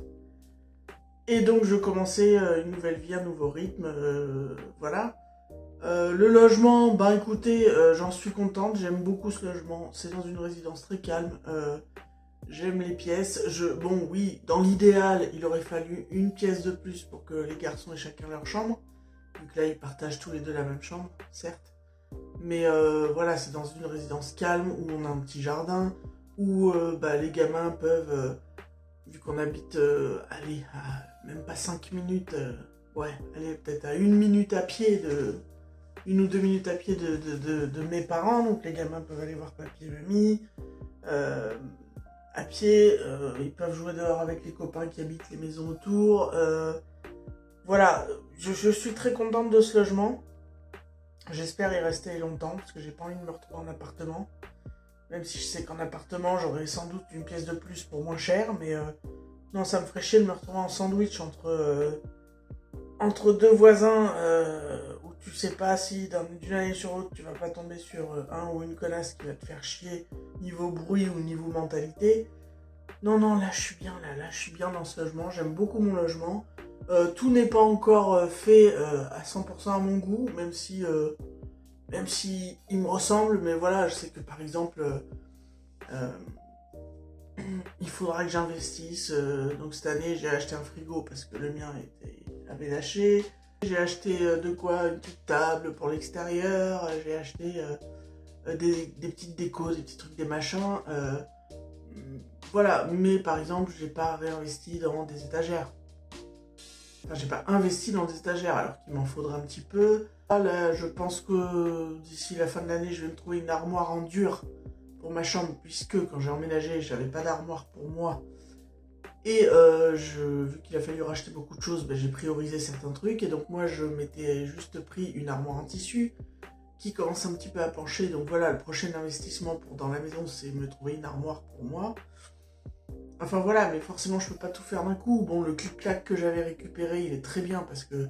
Et donc je commençais une nouvelle vie, un nouveau rythme, voilà. Le logement, écoutez, j'en suis contente, j'aime beaucoup ce logement. C'est dans une résidence très calme, j'aime les pièces. Bon oui, dans l'idéal, il aurait fallu une pièce de plus pour que les garçons aient chacun leur chambre. Vu que là, ils partagent tous les deux la même chambre, certes. Mais voilà, c'est dans une résidence calme où on a un petit jardin, où les gamins peuvent, vu qu'on habite, allez, à même pas 5 minutes, allez, peut-être à 1 minute à pied 1 ou 2 minutes à pied de mes parents, donc les gamins peuvent aller voir papy et mamie. À pied, ils peuvent jouer dehors avec les copains qui habitent les maisons autour. Voilà, je suis très contente de ce logement. J'espère y rester longtemps, parce que j'ai pas envie de me retrouver en appartement. Même si je sais qu'en appartement, j'aurais sans doute une pièce de plus pour moins cher, mais non, ça me ferait chier de me retrouver en sandwich entre deux voisins, où tu sais pas si d'une année sur l'autre, tu vas pas tomber sur un ou une connasse qui va te faire chier niveau bruit ou niveau mentalité. Non, là je suis bien, là je suis bien dans ce logement, j'aime beaucoup mon logement. Tout n'est pas encore fait à 100% à mon goût, même si il me ressemble, mais voilà, je sais que par exemple, il faudra que j'investisse. Donc cette année, j'ai acheté un frigo parce que le mien avait lâché. J'ai acheté de quoi, une petite table pour l'extérieur. J'ai acheté des petites décos, des petits trucs, des machins. Voilà, mais par exemple, j'ai pas réinvesti dans des étagères. Enfin, j'ai pas investi dans des étagères alors qu'il m'en faudra un petit peu. Là, je pense que d'ici la fin de l'année, je vais me trouver une armoire en dur pour ma chambre, puisque quand j'ai emménagé, j'avais pas d'armoire pour moi. Et vu qu'il a fallu racheter beaucoup de choses, j'ai priorisé certains trucs. Et donc moi, je m'étais juste pris une armoire en tissu qui commence un petit peu à pencher. Donc voilà, le prochain investissement dans la maison, c'est me trouver une armoire pour moi. Enfin voilà, mais forcément je peux pas tout faire d'un coup. Bon, le clic-clac que j'avais récupéré, il est très bien parce que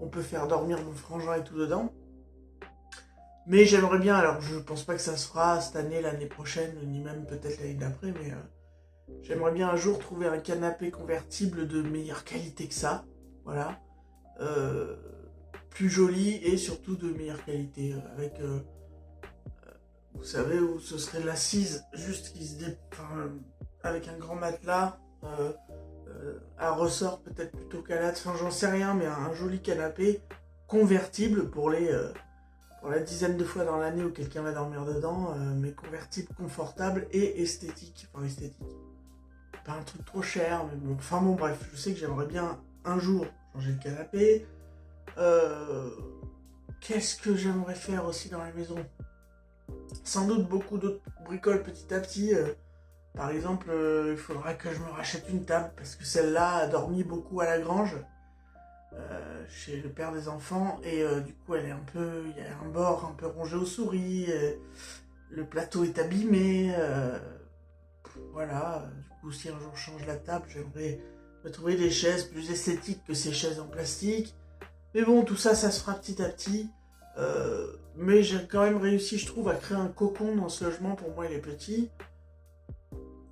on peut faire dormir mon frangin et tout dedans. Mais j'aimerais bien, alors je pense pas que ça se fera cette année, l'année prochaine, ni même peut-être l'année d'après, mais j'aimerais bien un jour trouver un canapé convertible de meilleure qualité que ça. Voilà. Euh, Plus joli et surtout de meilleure qualité. Avec, vous savez, où ce serait l'assise juste qui se enfin, avec un grand matelas, à ressort peut-être plutôt qu'à latte, enfin j'en sais rien, mais un joli canapé convertible pour la dizaine de fois dans l'année où quelqu'un va dormir dedans, mais convertible, confortable et esthétique. Enfin esthétique. Pas un truc trop cher, mais bon. Enfin bon bref, je sais que j'aimerais bien un jour changer le canapé. Qu'est-ce que j'aimerais faire aussi dans la maison? Sans doute beaucoup d'autres bricoles petit à petit. Par exemple, il faudra que je me rachète une table parce que celle-là a dormi beaucoup à la grange chez le père des enfants et du coup elle est il y a un bord un peu rongé aux souris, le plateau est abîmé, voilà. Du coup si un jour je change la table, j'aimerais me trouver des chaises plus esthétiques que ces chaises en plastique. Mais bon, tout ça, ça se fera petit à petit. Mais j'ai quand même réussi, je trouve, à créer un cocon dans ce logement. Pour moi, il est petit.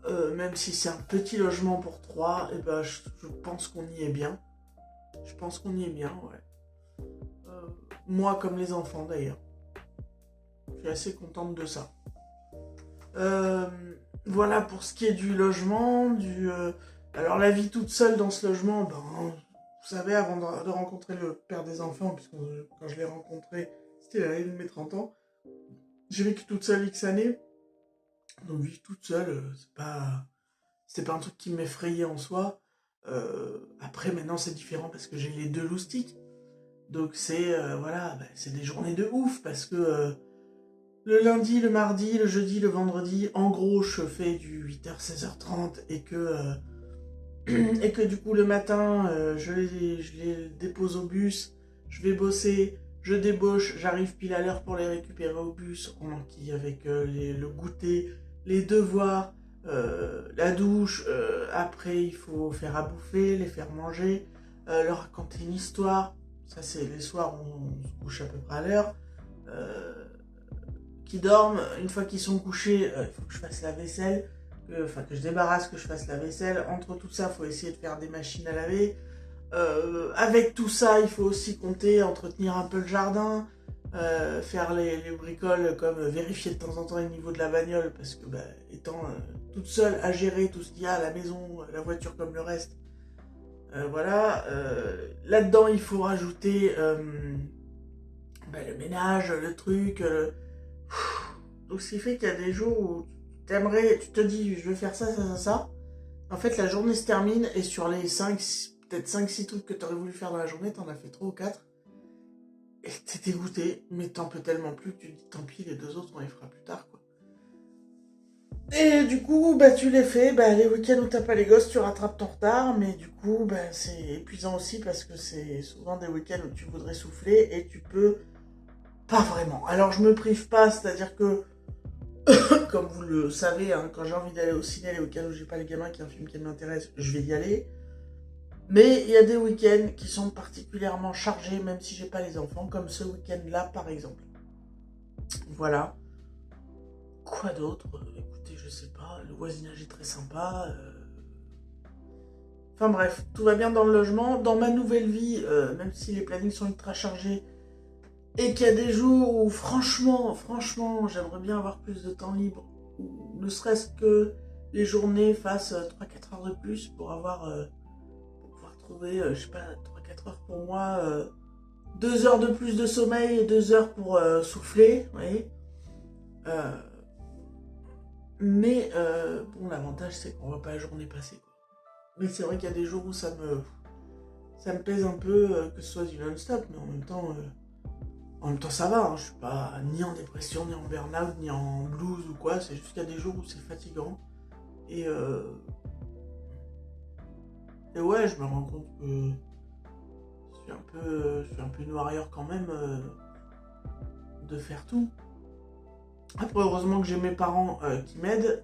Même si c'est un petit logement pour trois, et ben, je pense qu'on y est bien. Je pense qu'on y est bien, ouais. Moi, comme les enfants, d'ailleurs. Je suis assez contente de ça. Voilà pour ce qui est du logement. Alors, la vie toute seule dans ce logement, ben, vous savez, avant de rencontrer le père des enfants, puisque quand je l'ai rencontré, c'était l'année de mes 30 ans, j'ai vécu toute seule X années. Donc vivre toute seule, c'était pas un truc qui m'effrayait en soi. Après, maintenant, c'est différent parce que j'ai les deux loustiques. Donc voilà, c'est des journées de ouf parce que le lundi, le mardi, le jeudi, le vendredi, en gros, je fais du 8h, 16h30 et que du coup le matin, je les dépose au bus, je vais bosser, je débauche, j'arrive pile à l'heure pour les récupérer au bus, on enquille avec le goûter, les devoirs, la douche, après il faut faire à bouffer, les faire manger, leur raconter une histoire, ça c'est les soirs où on se couche à peu près à l'heure, qui dorment, une fois qu'ils sont couchés, il faut que je fasse la vaisselle, que je débarrasse, que je fasse la vaisselle. Entre tout ça, il faut essayer de faire des machines à laver. Avec tout ça, il faut aussi compter, entretenir un peu le jardin, faire les bricoles comme vérifier de temps en temps le niveau de la bagnole, parce que étant toute seule à gérer tout ce qu'il y a à la maison, la voiture comme le reste, voilà. Là-dedans, il faut rajouter le ménage, le truc. Donc ce qui fait qu'il y a des jours où tu te dis je vais faire ça, ça, ça, ça. En fait la journée se termine et sur les peut-être 5-6 trucs que tu aurais voulu faire dans la journée, t'en as fait 3 ou 4. Et t'es dégoûté, mais t'en peux tellement plus que tu te dis tant pis, les 2 autres on les fera plus tard quoi. Et du coup, tu les fais, les week-ends où t'as pas les gosses, tu rattrapes ton retard, mais du coup, c'est épuisant aussi parce que c'est souvent des week-ends où tu voudrais souffler et tu peux pas vraiment. Alors je me prive pas, c'est-à-dire que comme vous le savez, hein, quand j'ai envie d'aller au ciné, les week-ends où j'ai pas les gamins, qui est un film qui m'intéresse, je vais y aller. Mais il y a des week-ends qui sont particulièrement chargés, même si j'ai pas les enfants, comme ce week-end-là par exemple. Voilà. Quoi d'autre? Écoutez, je sais pas, le voisinage est très sympa. Enfin bref, tout va bien dans le logement. Dans ma nouvelle vie, même si les plannings sont ultra chargés, et qu'il y a des jours où franchement, j'aimerais bien avoir plus de temps libre. Ne serait-ce que les journées fassent 3-4 heures de plus pour pouvoir trouver, je sais pas, 3-4 heures pour moi, 2 heures de plus de sommeil et 2 heures pour souffler, vous voyez. Mais bon, l'avantage c'est qu'on voit pas la journée passer, quoi. Mais c'est vrai qu'il y a des jours où ça me pèse un peu, que ce soit du non-stop, mais en même temps, ça va, hein. Je suis pas ni en dépression, ni en burn-out, ni en blues ou quoi. C'est juste qu'il y a des jours où c'est fatigant. Et ouais, je me rends compte que je suis un peu une warrior quand même de faire tout. Après, heureusement que j'ai mes parents qui m'aident,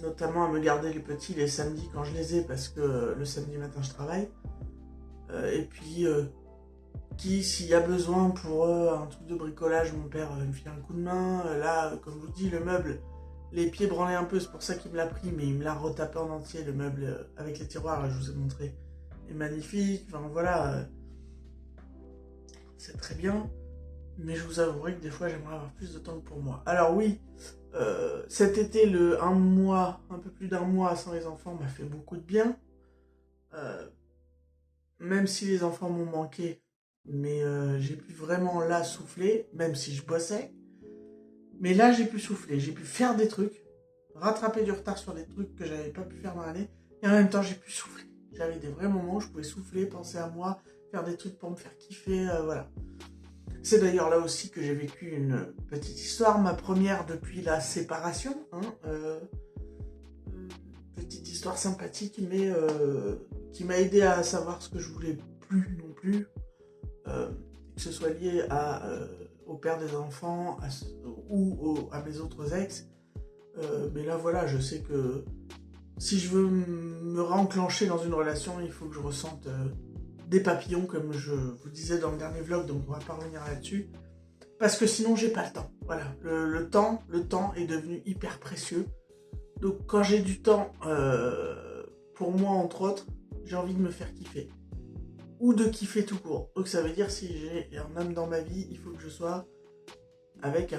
notamment à me garder les petits les samedis quand je les ai, parce que le samedi matin je travaille. Et puis, qui, s'il y a besoin pour un truc de bricolage, mon père me file un coup de main. Là, comme je vous dis, le meuble, les pieds branlaient un peu, c'est pour ça qu'il me l'a pris, mais il me l'a retapé en entier, le meuble avec les tiroirs, je vous ai montré, est magnifique. Enfin voilà, c'est très bien. Mais je vous avouerai que des fois, j'aimerais avoir plus de temps que pour moi. Alors oui, cet été, un peu plus d'un mois sans les enfants m'a fait beaucoup de bien. Même si les enfants m'ont manqué, mais j'ai pu vraiment là souffler, même si je bossais. Mais là, j'ai pu souffler, j'ai pu faire des trucs, rattraper du retard sur des trucs que j'avais pas pu faire dans l'année, et en même temps, j'ai pu souffler. J'avais des vrais moments où je pouvais souffler, penser à moi, faire des trucs pour me faire kiffer, voilà. C'est d'ailleurs là aussi que j'ai vécu une petite histoire, ma première depuis la séparation, hein, petite histoire sympathique, mais qui m'a aidé à savoir ce que je voulais plus non plus, que ce soit lié au père des enfants ou à mes autres ex. Mais là voilà, je sais que si je veux me réenclencher dans une relation, il faut que je ressente des papillons, comme je vous disais dans le dernier vlog, donc on va pas revenir là-dessus. Parce que sinon, j'ai pas le temps. Voilà, le temps est devenu hyper précieux. Donc quand j'ai du temps, pour moi entre autres, j'ai envie de me faire kiffer. Ou de kiffer tout court. Donc ça veut dire, si j'ai un homme dans ma vie, il faut que je sois avec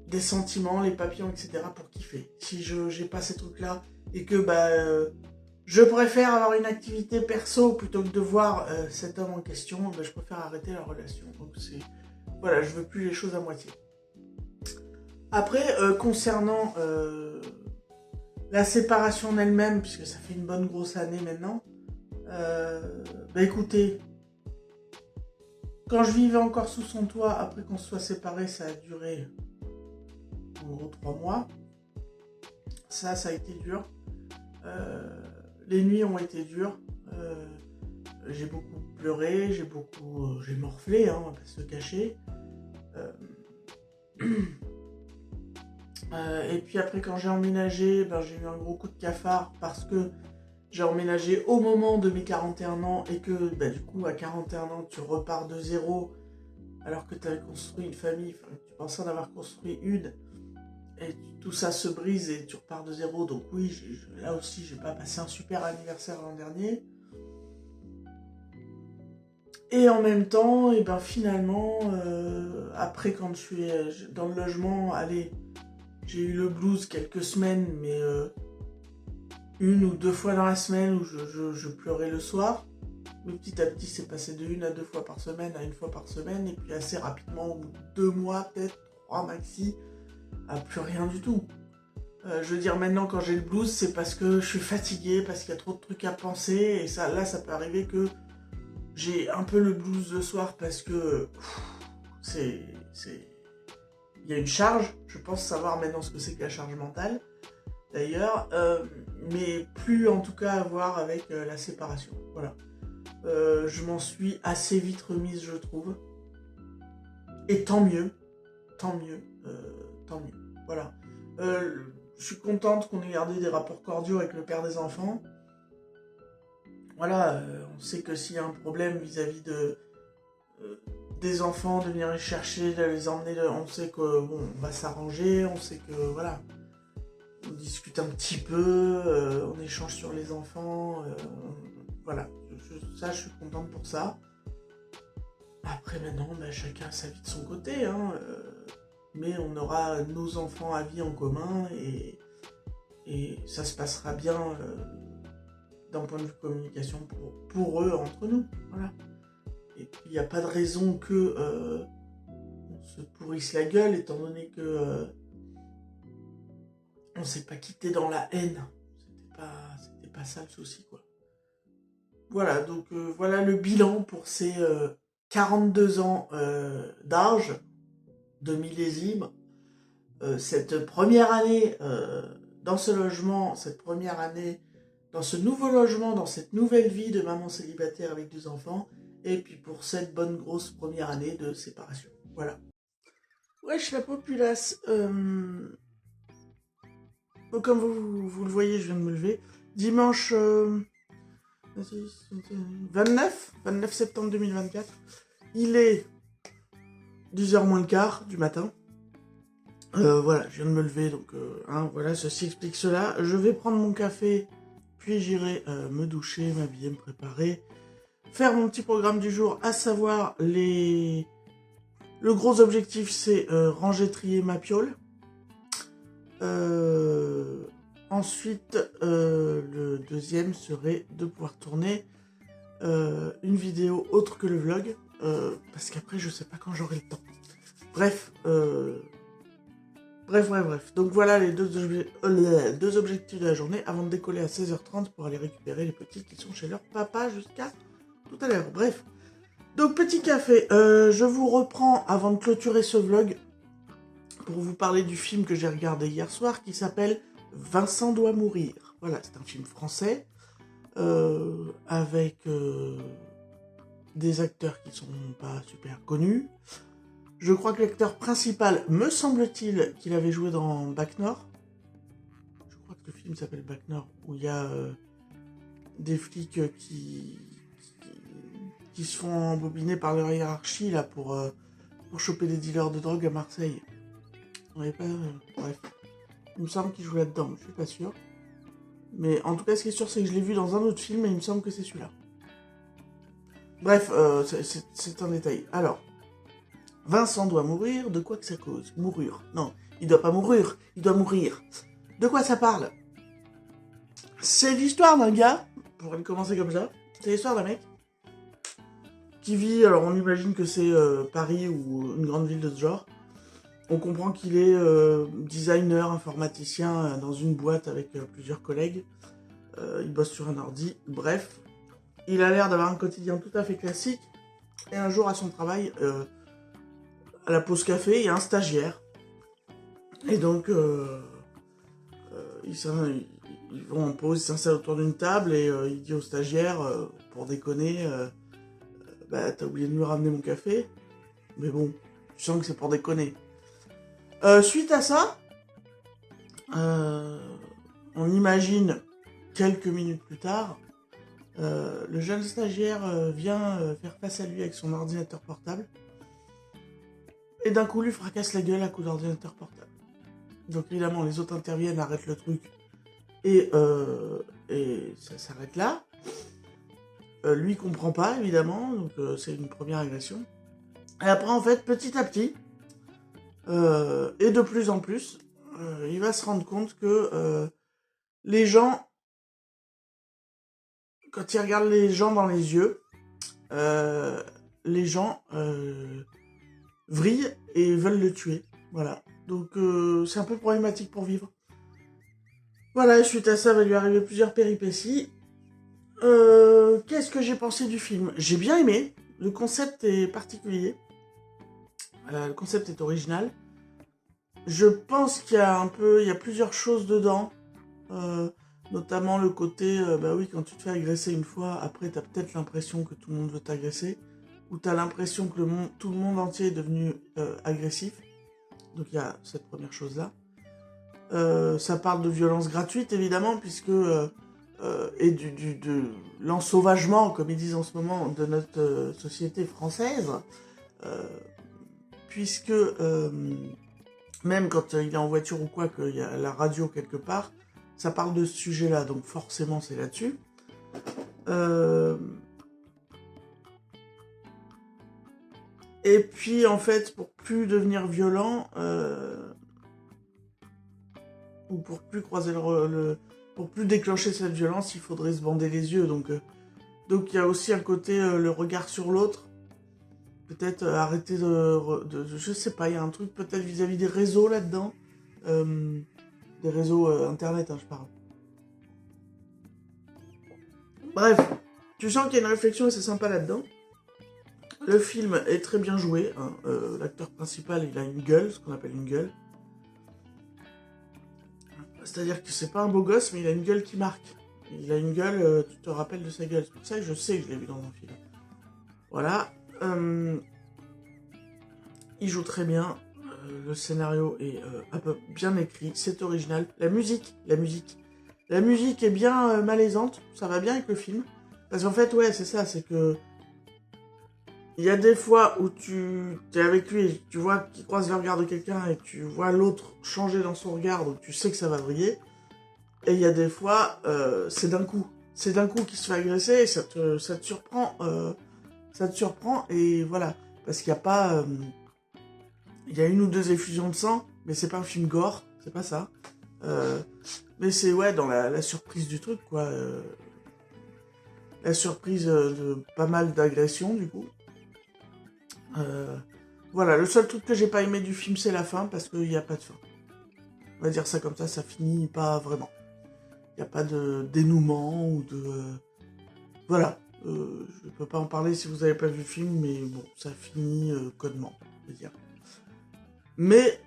des sentiments, les papillons, etc. pour kiffer. Si je n'ai pas ces trucs-là, et que je préfère avoir une activité perso plutôt que de voir cet homme en question, je préfère arrêter la relation. Donc voilà, je veux plus les choses à moitié. Après, concernant la séparation en elle-même, puisque ça fait une bonne grosse année maintenant, écoutez, quand je vivais encore sous son toit, après qu'on se soit séparés, ça a duré en gros 3 mois. Ça a été dur. Les nuits ont été dures. J'ai beaucoup pleuré, j'ai morflé, hein, on va pas se le cacher. Et puis après, quand j'ai emménagé, j'ai eu un gros coup de cafard parce que j'ai emménagé au moment de mes 41 ans et que du coup à 41 ans tu repars de zéro alors que tu avais construit une famille, tu pensais en avoir construit une, et tout ça se brise et tu repars de zéro. Donc oui, là aussi j'ai pas passé un super anniversaire l'an dernier. Et en même temps, et finalement, après quand je suis dans le logement, j'ai eu le blues quelques semaines, mais 1 ou 2 fois dans la semaine où je pleurais le soir. Mais petit à petit, c'est passé de 1 à 2 fois par semaine à 1 fois par semaine. Et puis assez rapidement, au bout de 2 mois, peut-être 3 maxi, plus rien du tout. Je veux dire, maintenant, quand j'ai le blues, c'est parce que je suis fatigué, parce qu'il y a trop de trucs à penser. Et ça peut arriver que j'ai un peu le blues le soir parce que il y a une charge. Je pense savoir maintenant ce que c'est que la charge mentale, d'ailleurs. Mais plus en tout cas à voir avec la séparation. Voilà. Je m'en suis assez vite remise, je trouve. Et tant mieux. Tant mieux. Tant mieux. Voilà. Je suis contente qu'on ait gardé des rapports cordiaux avec le père des enfants. Voilà, on sait que s'il y a un problème vis-à-vis des enfants, de venir les chercher, de les emmener, on sait que on va s'arranger, on sait que voilà, on discute un petit peu, on échange sur les enfants, voilà, je suis contente pour ça. Après maintenant, chacun a sa vie de son côté, hein, mais on aura nos enfants à vie en commun et ça se passera bien d'un point de vue communication pour eux, entre nous, voilà. Et puis il n'y a pas de raison que on se pourrisse la gueule, étant donné que on s'est pas quitté dans la haine. C'était pas ça le souci, quoi. Voilà, donc voilà le bilan pour ces 42 ans d'âge, de millésime. Cette première année dans ce logement, cette première année dans ce nouveau logement, dans cette nouvelle vie de maman célibataire avec 2 enfants, et puis pour cette bonne grosse première année de séparation. Voilà. Wesh la populace. Donc, comme vous le voyez, je viens de me lever. Dimanche 29 septembre 2024. Il est 10h moins le quart du matin. Voilà, je viens de me lever, donc voilà, ceci explique cela. Je vais prendre mon café, puis j'irai me doucher, m'habiller, me préparer, faire mon petit programme du jour, à savoir le gros objectif, c'est ranger, trier ma piole. Ensuite, le deuxième serait de pouvoir tourner une vidéo autre que le vlog, parce qu'après, je sais pas quand j'aurai le temps. Bref. Donc voilà les deux objectifs de la journée avant de décoller à 16h30 pour aller récupérer les petits qui sont chez leur papa jusqu'à tout à l'heure. Bref. Donc petit café. Je vous reprends avant de clôturer ce vlog pour vous parler du film que j'ai regardé hier soir qui s'appelle Vincent doit mourir. Voilà, c'est un film français avec des acteurs qui sont pas super connus. Je crois que l'acteur principal, me semble-t-il, qu'il avait joué dans Bac Nord. Je crois que le film s'appelle Bac Nord, où il y a des flics qui se font embobiner par leur hiérarchie là pour choper des dealers de drogue à Marseille. Bref. Il me semble qu'il joue là-dedans, je suis pas sûr. Mais en tout cas, ce qui est sûr, c'est que je l'ai vu dans un autre film et il me semble que c'est celui-là. Bref, c'est un détail. Alors, Vincent doit mourir, de quoi que ça cause? Mourir. Non, il doit pas mourir, il doit mourir. De quoi ça parle? C'est l'histoire d'un gars, pour commencer comme ça, c'est l'histoire d'un mec qui vit, alors on imagine que c'est Paris ou une grande ville de ce genre. On comprend qu'il est designer, informaticien dans une boîte avec plusieurs collègues. Il bosse sur un ordi, bref. Il a l'air d'avoir un quotidien tout à fait classique. Et un jour à son travail, à la pause café, il y a un stagiaire. Et donc, ils vont en pause, ils s'installent autour d'une table et il dit au stagiaire, pour déconner, bah t'as oublié de me ramener mon café. Mais bon, tu sens que c'est pour déconner. Suite à ça, on imagine quelques minutes plus tard, le jeune stagiaire vient faire face à lui avec son ordinateur portable. Et d'un coup, lui fracasse la gueule à coup d'ordinateur portable. Donc évidemment, les autres interviennent, arrêtent le truc. Et ça s'arrête là. Lui comprend pas, évidemment. Donc c'est une première agression. Et après, en fait, petit à petit, et de plus en plus, il va se rendre compte que les gens, quand il regarde les gens dans les yeux, les gens vrillent et veulent le tuer. Voilà. Donc c'est un peu problématique pour vivre. Voilà, suite à ça, va lui arriver plusieurs péripéties. Qu'est-ce que j'ai pensé du film? J'ai bien aimé. Le concept est particulier. Le concept est original. Je pense qu'il y a plusieurs choses dedans. Notamment le côté, bah oui, quand tu te fais agresser une fois, après t'as peut-être l'impression que tout le monde veut t'agresser. Ou t'as l'impression que tout le monde entier est devenu agressif. Donc il y a cette première chose-là. Ça parle de violence gratuite, évidemment, puisque... et de l'ensauvagement, comme ils disent en ce moment, de notre société française. Puisque... même quand il est en voiture ou quoi, qu'il y a la radio quelque part, ça parle de ce sujet-là, donc forcément c'est là-dessus. Et puis en fait, pour plus devenir violent, ou pour plus croiser pour plus déclencher cette violence, il faudrait se bander les yeux. Donc il y a aussi un côté, le regard sur l'autre. Peut-être arrêter je sais pas, il y a un truc peut-être vis-à-vis des réseaux là-dedans. Des réseaux internet, hein, je parle. Bref, tu sens qu'il y a une réflexion et c'est sympa là-dedans. Le film est très bien joué. Hein. L'acteur principal, il a une gueule, ce qu'on appelle une gueule. C'est-à-dire que c'est pas un beau gosse, mais il a une gueule qui marque. Il a une gueule, tu te rappelles de sa gueule. C'est pour ça que je sais que je l'ai vu dans un film. Voilà. Il joue très bien. le scénario est un peu bien écrit, c'est original. La musique est bien malaisante, ça va bien avec le film. Parce qu'en fait, ouais, c'est ça, c'est que... Il y a des fois où tu es avec lui et tu vois qu'il croise le regard de quelqu'un et tu vois l'autre changer dans son regard, donc tu sais que ça va briller. Et il y a des fois, c'est d'un coup. C'est d'un coup qu'il se fait agresser et ça te surprend. Ça te surprend et voilà. Parce qu'il n'y a pas... il y a une ou deux effusions de sang, mais c'est pas un film gore, c'est pas ça. Mais c'est, ouais, dans la surprise du truc, quoi. La surprise de pas mal d'agressions, du coup. Voilà, le seul truc que j'ai pas aimé du film, c'est la fin, parce qu'il n'y a pas de fin. On va dire ça comme ça finit pas vraiment. Il n'y a pas de dénouement, ou de... voilà. Je peux pas en parler si vous n'avez pas vu le film, mais bon, ça finit connement, je veux dire. Mais,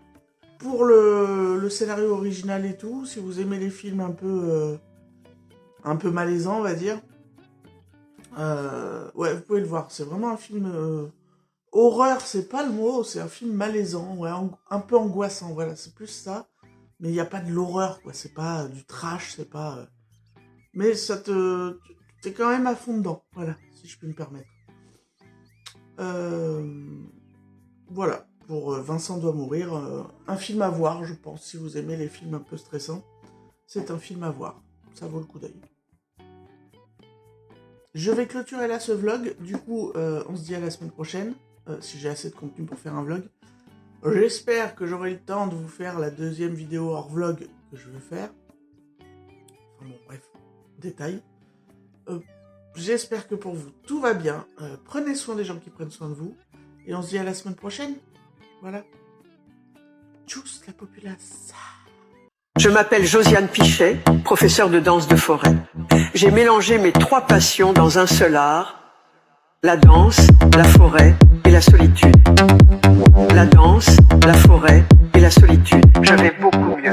pour le scénario original et tout, si vous aimez les films un peu malaisants, on va dire, ouais, vous pouvez le voir. C'est vraiment un film... horreur, c'est pas le mot, c'est un film malaisant, ouais, un peu angoissant, voilà, c'est plus ça. Mais il n'y a pas de l'horreur, quoi, c'est pas du trash, c'est pas... Mais ça t'es quand même à fond dedans, voilà, si je puis me permettre. Voilà, pour Vincent doit mourir, un film à voir, je pense, si vous aimez les films un peu stressants. C'est un film à voir, ça vaut le coup d'œil. Je vais clôturer là ce vlog, du coup, on se dit à la semaine prochaine. Si j'ai assez de contenu pour faire un vlog. J'espère que j'aurai le temps de vous faire la deuxième vidéo hors vlog que je veux faire. Enfin bon, bref, détail. J'espère que pour vous, tout va bien. Prenez soin des gens qui prennent soin de vous. Et on se dit à la semaine prochaine. Voilà. Tchuss la populace. Je m'appelle Josiane Pichet, professeure de danse de forêt. J'ai mélangé mes 3 passions dans un seul art. La danse, la forêt et la solitude. La danse, la forêt et la solitude. Je vais beaucoup mieux.